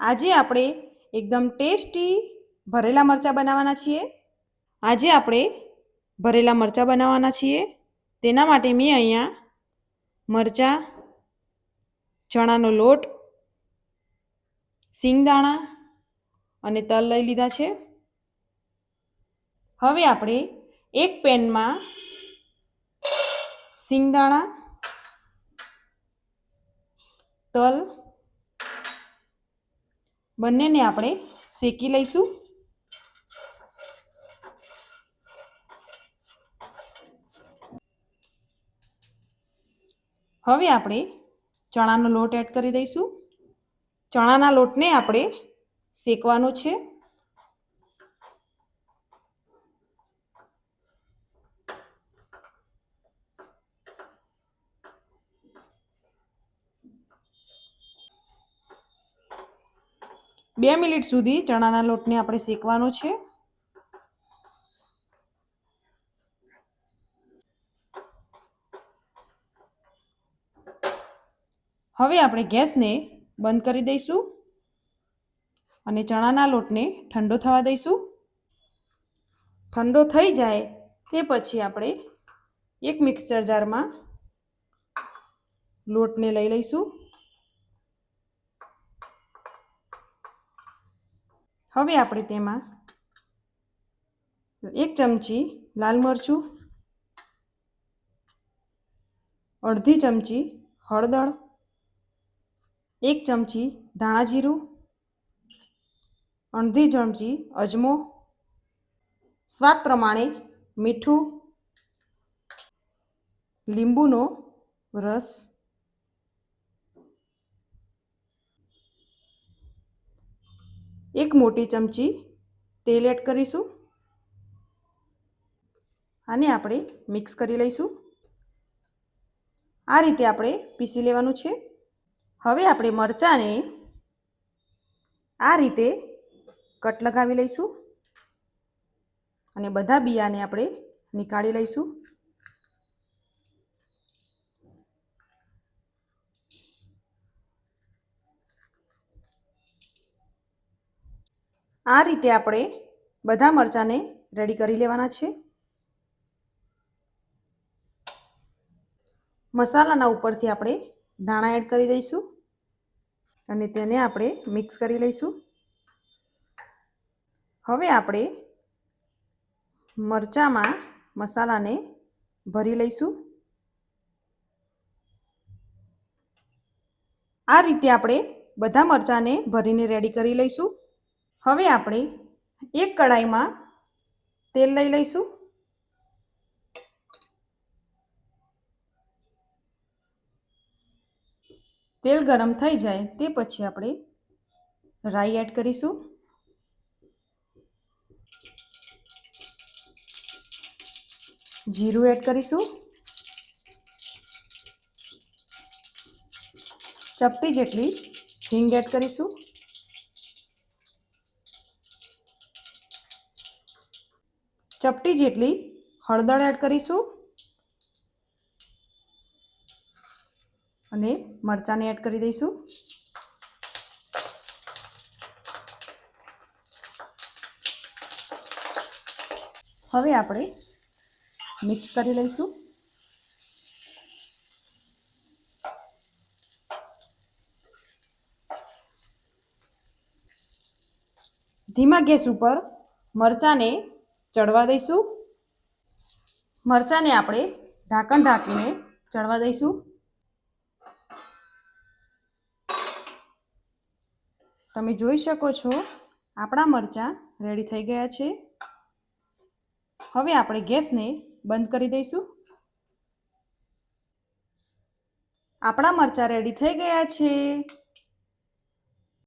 આજે આપણે એકદમ ટેસ્ટી ભરેલા મરચાં બનાવવાના છીએ. આજે આપણે ભરેલા મરચાં બનાવવાના છીએ. તેના માટે મેં અહીંયા મરચાં, ચણાનો લોટ, સિંગદાણા અને તલ લઈ લીધા છે. હવે આપણે એક પેનમાં સિંગદાણા, તલ બંનેને આપણે શેકી લઈશું. હવે આપણે ચણાનો લોટ એડ કરી દઈશું. ચણાના લોટને આપણે શેકવાનો છે. બે મિનિટ સુધી ચણાના લોટને આપણે શેકવાનો છે. હવે આપણે ગેસને બંધ કરી દઈશું અને ચણાના લોટને ઠંડો થવા દઈશું. ઠંડો થઈ જાય તે પછી આપણે એક મિક્સર જારમાં લોટને લઈ લઈશું. હવે આપણે તેમાં 1 ચમચી લાલ મરચું, અડધી ચમચી હળદર, 1 ચમચી ધાણા જીરું, અડધી ચમચી અજમો, સ્વાદ પ્રમાણે મીઠું, લીંબુનો રસ, એક મોટી ચમચી તેલ એડ કરીશું. આને આપણે મિક્સ કરી લઈશું. આ રીતે આપણે પીસી લેવાનું છે. હવે આપણે મરચાંને આ રીતે કટ લગાવી લઈશું અને બધા બિયાને આપણે નીકાળી લઈશું. આ રીતે આપણે બધા મરચાંને રેડી કરી લેવાના છે. મસાલાના ઉપરથી આપણે ધાણા એડ કરી દઈશું અને તેને આપણે મિક્સ કરી લઈશું. હવે આપણે મરચાંમાં મસાલાને ભરી લઈશું. આ રીતે આપણે બધા મરચાંને ભરીને રેડી કરી લઈશું. હવે આપણે એક કડાઈમાં તેલ લઈ લઈશું. તેલ ગરમ થઈ જાય તે પછી આપણે રાઈ એડ કરીશું. જીરું એડ કરીશું. ચપટી જેટલી હિંગ એડ કરીશું. ચપટી જેટલી હળદર એડ કરીશું અને મરચાંને એડ કરી દઈશું. હવે આપણે મિક્સ કરી લઈશું. ધીમા ગેસ ઉપર મરચાંને ચડવા દઈશું. મરચાંને આપણે ઢાંકણ ઢાંકીને ચડવા દઈશું. તમે જોઈ શકો છો આપણા મરચાં રેડી થઈ ગયા છે. હવે આપણે ગેસને બંધ કરી દઈશું. આપણા મરચાં રેડી થઈ ગયા છે.